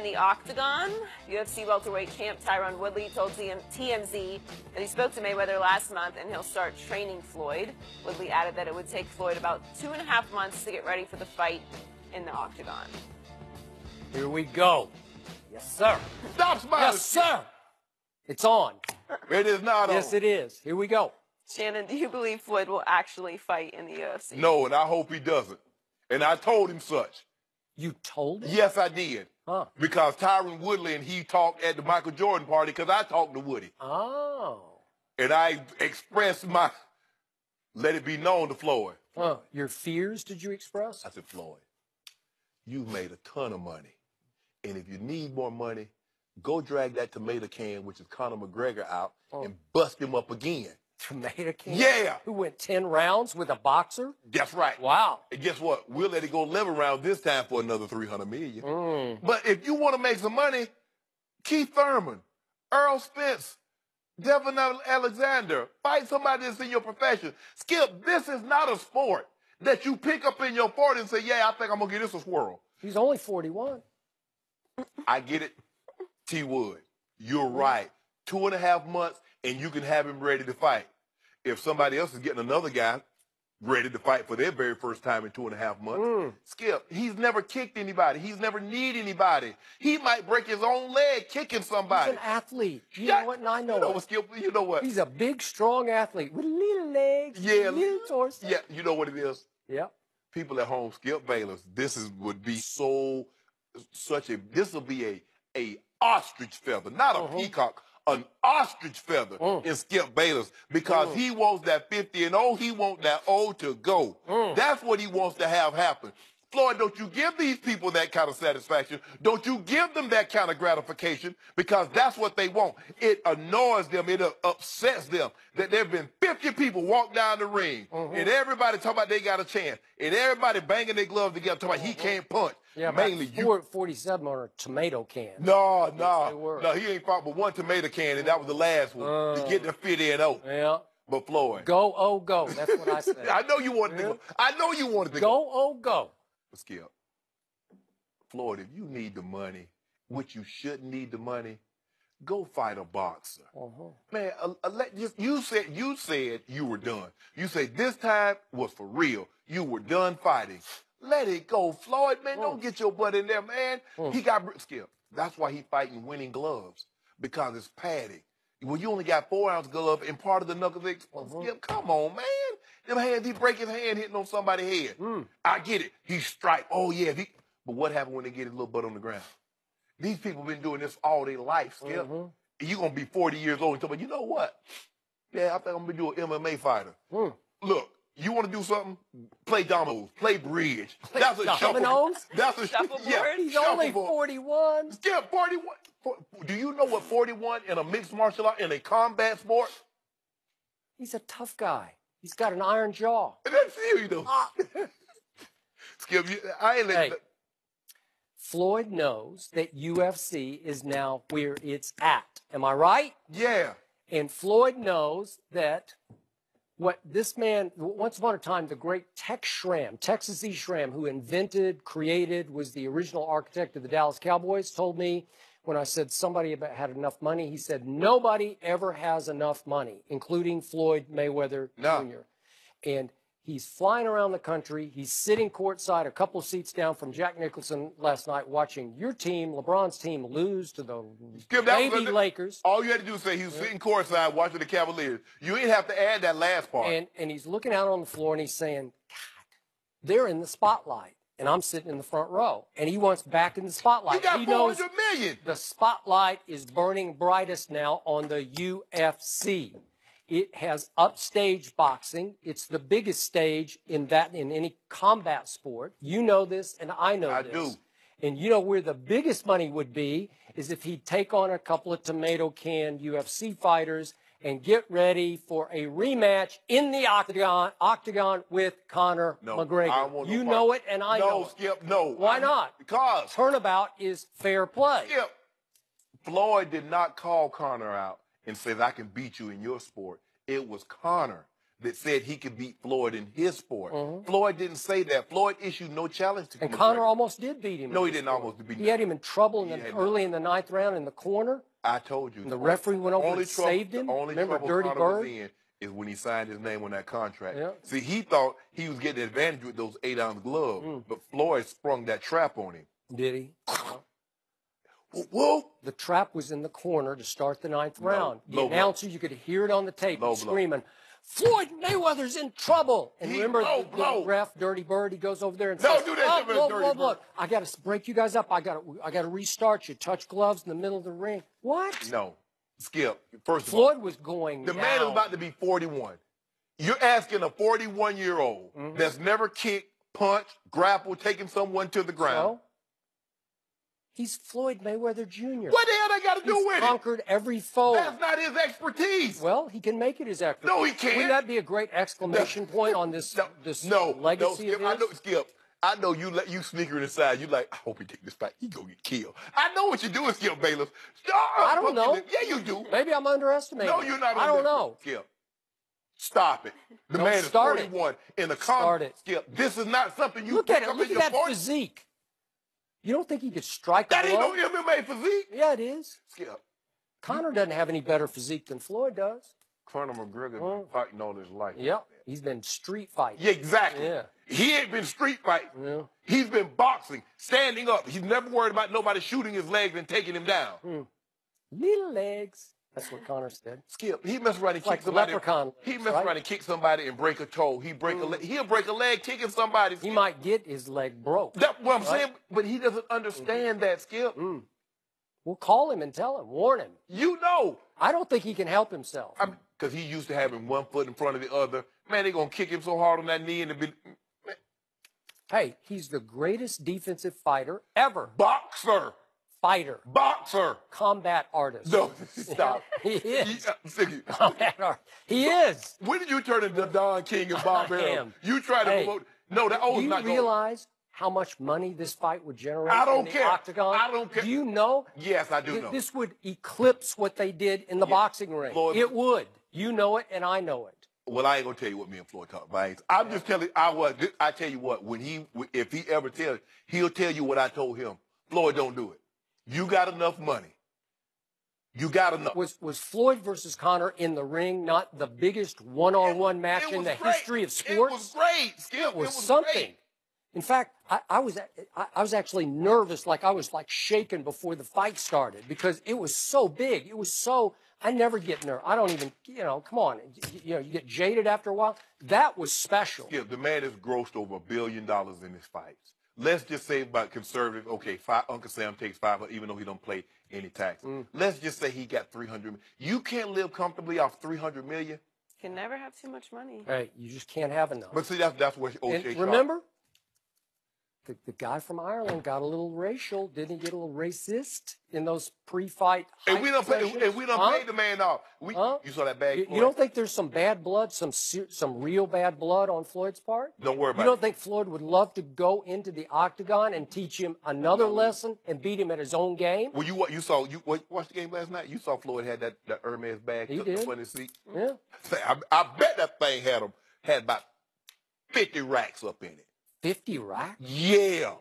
In the octagon, UFC welterweight champ Tyron Woodley told TMZ that he spoke to Mayweather last month and he'll start training Floyd. Woodley added that it would take Floyd about 2.5 months to get ready for the fight in the octagon. Here we go. Yes, sir. Stop smiling. Yes, sir. It's on. It is not on. Yes, it is. Here we go. Shannon, do you believe Floyd will actually fight in the UFC? No, and I hope he doesn't. And I told him such. You told him? Yes, I did. Huh. Because Tyron Woodley and he talked at the Michael Jordan party because I talked to Woody. Oh. And I expressed my, let it be known to Floyd. Your fears, did you express? I said, Floyd, you've made a ton of money. And if you need more money, go drag that tomato can, which is Conor McGregor, out and bust him up again. Tomato can? Yeah. Who went 10 rounds with a boxer? That's right. Wow. And guess what? We'll let it go 11 rounds this time for another $300 million. But if you want to make some money, Keith Thurman, Earl Spence, Devin Alexander, fight somebody that's in your profession. Skip, this is not a sport that you pick up in your 40s and say, yeah, I think I'm going to give this a swirl. He's only 41. I get it. T. Wood, you're right. 2.5 months, and you can have him ready to fight. If somebody else is getting another guy ready to fight for their very first time in 2.5 months, Skip, he's never kicked anybody. He's never kneed anybody. He might break his own leg kicking somebody. He's an athlete. You know what? And I know, you know what, Skip? You know what? He's a big, strong athlete with little legs, little torso. Yeah, you know what it is? Yeah. People at home, Skip Bayless, this would be this will be a ostrich feather, not a peacock, an ostrich feather in Skip Bayless because he wants that 50-0, he wants that O to go. That's what he wants to have happen. Floyd, don't you give these people that kind of satisfaction. Don't you give them that kind of gratification because that's what they want. It annoys them. It upsets them that there have been 50 people walk down the ring and everybody talking about they got a chance and everybody banging their gloves together talking about he can't punch. Yeah, mainly 47 on a tomato can. No, he ain't fought but one tomato can, and that was the last one to get the 50-0. Yeah. But Floyd, go, go. That's what I said. I know you wanted to go. I know you wanted to go. Go. Skip, Floyd, if you need the money, which you shouldn't need the money, go fight a boxer. Man, you said you were done. You said this time was for real. You were done fighting. Let it go, Floyd, man. Don't get your butt in there, man. He got Skip. That's why he fighting winning gloves, because it's padding. Well, you only got 4-ounce glove and part of the knuckles exposed. Skip, come on, man. Them hands, he break his hand hitting on somebody's head. I get it. He strike. Oh, yeah. But what happened when they get his little butt on the ground? These people been doing this all their life, Skip. You're going to be 40 years old and talk about, you know what? Yeah, I think I'm going to be an MMA fighter. Look, you want to do something? Play dominoes. Play bridge. That's a dominoes? That's a shuffleboard? Yeah, he's only 41. Skip, 41. Do you know what 41 in a mixed martial art, in a combat sport? He's a tough guy. He's got an iron jaw. That's you know. Skip, I ain't letting Floyd knows that UFC is now where it's at. Am I right? Yeah. And Floyd knows that what this man, once upon a time, the great Tex Schramm, Texas E. Schramm, who created, was the original architect of the Dallas Cowboys, told me when I said somebody had enough money, he said, nobody ever has enough money, including Floyd Mayweather Jr. And he's flying around the country. He's sitting courtside a couple of seats down from Jack Nicholson last night watching your team, LeBron's team, lose to the baby Lakers. All you had to do is say he was sitting courtside watching the Cavaliers. You ain't have to add that last part. And he's looking out on the floor and he's saying, God, they're in the spotlight. And I'm sitting in the front row. And he wants back in the spotlight. You got $400 million. The spotlight is burning brightest now on the UFC. It has upstage boxing. It's the biggest stage in any combat sport. You know this, and I know this. I do. And you know where the biggest money would be is if he'd take on a couple of tomato can UFC fighters and get ready for a rematch in the octagon with Conor McGregor. You know it, and I know it. No, Skip, no. Why not? Because turnabout is fair play. Skip, Floyd did not call Conor out and said, I can beat you in your sport. It was Conor that said he could beat Floyd in his sport. Floyd didn't say that. Floyd issued no challenge to And Conor almost did beat him. No, he didn't almost beat him. He had him in trouble early in the 9th round in the corner. I told you. And the referee went over and saved him. The only Remember trouble Dirty Conor Bird? was in is when he signed his name on that contract. Yeah. See, he thought he was getting advantage with those 8-ounce gloves, but Floyd sprung that trap on him. Did he? Whoa! The trap was in the corner to start the 9th round. The announcer, you could hear it on the tape, screaming, "Floyd Mayweather's in trouble!" And remember the ref, Dirty Bird, he goes over there and says, do that to Dirty Bird. I got to break you guys up. I got to restart you. Touch gloves in the middle of the ring. What? No. Skip. First of Floyd was going the man is about to be 41. You're asking a 41-year-old that's never kicked, punched, grappled, taken someone to the ground. So, he's Floyd Mayweather Jr. What the hell they got to do with it? He's conquered every foe. That's not his expertise. Well, he can make it his expertise. No, he can't. Wouldn't that be a great exclamation point on this legacy Skip, of his? Skip. I know you sneakering inside. You like, I hope he take this fight. He gonna get killed. I know what you're doing, Skip Bayless. I don't know. Yeah, you do. Maybe I'm underestimating. No, you're not. I don't know. Skip. Stop it. The man is 41 in the Start Skip. This is not something you look at it. Look at that physique. You don't think he could strike a blow? That ain't no MMA physique. Yeah, it is. Skip. Conor doesn't have any better physique than Floyd does. Conor McGregor been fighting all his life. Yep. He's been street fighting. Yeah, exactly. Yeah. He ain't been street fighting. Yeah. He's been boxing, standing up. He's never worried about nobody shooting his legs and taking him down. Little legs. That's what Conor said. Skip, he mess around and kick like somebody. Leprechaun. He mess around and kick somebody and break a toe. He'll break a leg kicking somebody. He might get his leg broke. That's what I'm saying, but he doesn't understand that, Skip. We'll call him and tell him, warn him. You know. I don't think he can help himself. Because he used to having one foot in front of the other. Man, they're going to kick him so hard on that knee and Hey, he's the greatest defensive fighter ever. Boxer. Fighter. Boxer. Combat artist. No, stop. He is. Combat artist. He is. When did you turn into Don King and Bob Arum? You tried to promote. No, that old not going. Do you realize how much money this fight would generate in the octagon? I don't care. Do you know? Yes, I do know. This would eclipse what they did in the boxing ring. Floyd, it would. You know it, and I know it. Well, I ain't gonna tell you what me and Floyd talk about. I'm just telling. I tell you what. If he ever tells, he'll tell you what I told him. Floyd, don't do it. You got enough money. You got enough. Was Floyd versus Conor in the ring not the biggest one-on-one match in the history of sports? It was great. Skip, it was something. Great. In fact, I was actually nervous, like I was shaking before the fight started because it was so big. It was so. I never get nervous. I don't even, come on. You get jaded after a while. That was special. Yeah, the man has grossed over $1 billion in his fights. Let's just say about conservative, okay, Uncle Sam takes 5, even though he don't pay any tax. Let's just say he got 300. You can't live comfortably off 300 million. You can never have too much money. Right, you just can't have enough. But see, that's where O'Shea. Remember, the guy from Ireland got a little racial. Didn't he get a little racist in those pre-fight? And we done paid the man off. You saw that bag? You don't think there's some bad blood, some real bad blood on Floyd's part? Don't worry about it. You don't think Floyd would love to go into the octagon and teach him another lesson and beat him at his own game? Well, you watched the game last night? You saw Floyd had that Hermes bag tucked up on his seat? Yeah. I bet that thing had about 50 racks up in it. 50 racks? Yeah.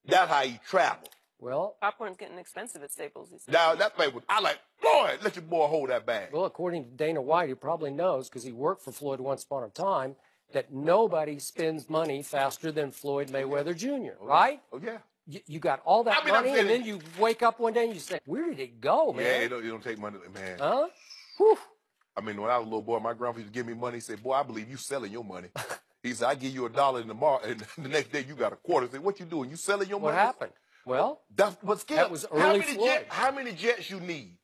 That's how he traveled. Well, popcorn's getting expensive at Staples. Now, that thing was, I like, Floyd, let your boy hold that bag. Well, according to Dana White, he probably knows, because he worked for Floyd once upon a time, that nobody spends money faster than Floyd Mayweather Jr., right? Oh, yeah. You got all that money, and then you wake up one day and you say, where did it go, man? Yeah, you don't take money, man. Huh? Whew. I mean, when I was a little boy, my grandfather used to give me money. He said, boy, I believe you selling your money. He said, I give you $1 in the market, and the next day you got a quarter. I said, what you doing? You selling your money? What happened? Well, that was early Floyd. How many jets you need?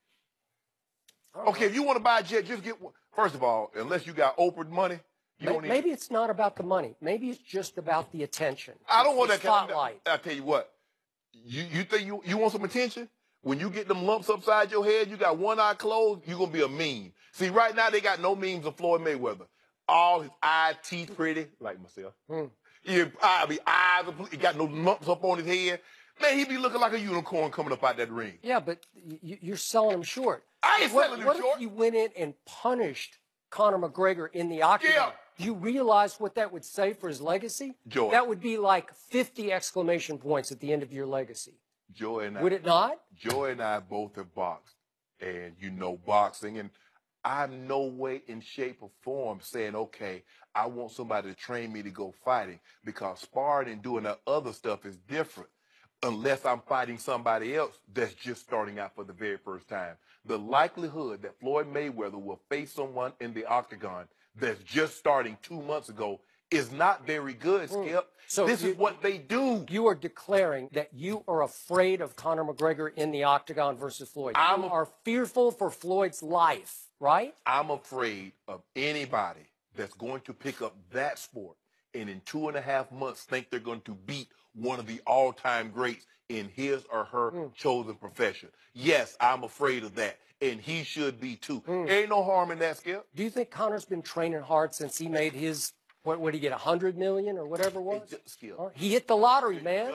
Okay, if you want to buy a jet, just get one. First of all, unless you got Oprah money, you don't need. Maybe it's not about the money. Maybe it's just about the attention. I don't want that spotlight. I tell you what, you think you want some attention? When you get them lumps upside your head, you got one eye closed, you're gonna be a meme. See, right now they got no memes of Floyd Mayweather. All his eyes, teeth pretty, like myself. Eyes, he got no lumps up on his head. Man, he be looking like a unicorn coming up out that ring. Yeah, but you're selling him short. I ain't selling him short. What if you went in and punished Conor McGregor in the octagon. Yeah. Do you realize what that would say for his legacy? Joy. That would be like 50 exclamation points at the end of your legacy. Joy and I, Would it not? Joy and I both have boxed, and you know boxing, and I'm no way in shape or form saying, okay, I want somebody to train me to go fighting, because sparring and doing that other stuff is different. Unless I'm fighting somebody else that's just starting out for the very first time. The likelihood that Floyd Mayweather will face someone in the octagon that's just starting 2 months ago is not very good, Skip. So this is what they do. You are declaring that you are afraid of Conor McGregor in the octagon versus Floyd. You are fearful for Floyd's life, right? I'm afraid of anybody that's going to pick up that sport and in 2.5 months think they're going to beat one of the all-time greats in his or her chosen profession. Yes, I'm afraid of that, and he should be too. Ain't no harm in that, Skip. Do you think Conor's been training hard since he made his, what would he get, 100 million or whatever it was? Skip. He hit the lottery, man.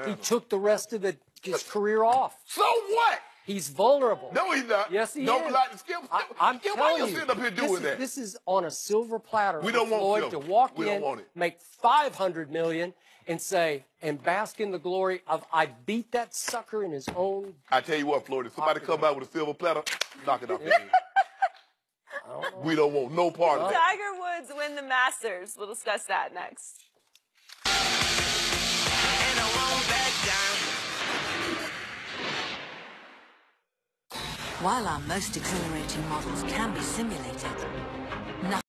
He took the rest of his career off. So what? He's vulnerable. No, he's not. Yes, he Don't is. like Skip. I'm Skip, telling why you you, sitting up here doing that? This is on a silver platter We for don't want Floyd silver. to walk We don't in, want it. make 500 million, and say, and bask in the glory of, I beat that sucker in his own. I tell you what, Floyd, if somebody come out with a silver platter, knock it off your head. We don't want no part of that. Tiger Woods win the Masters. We'll discuss that next. And I won't back down. While our most exhilarating models can be simulated,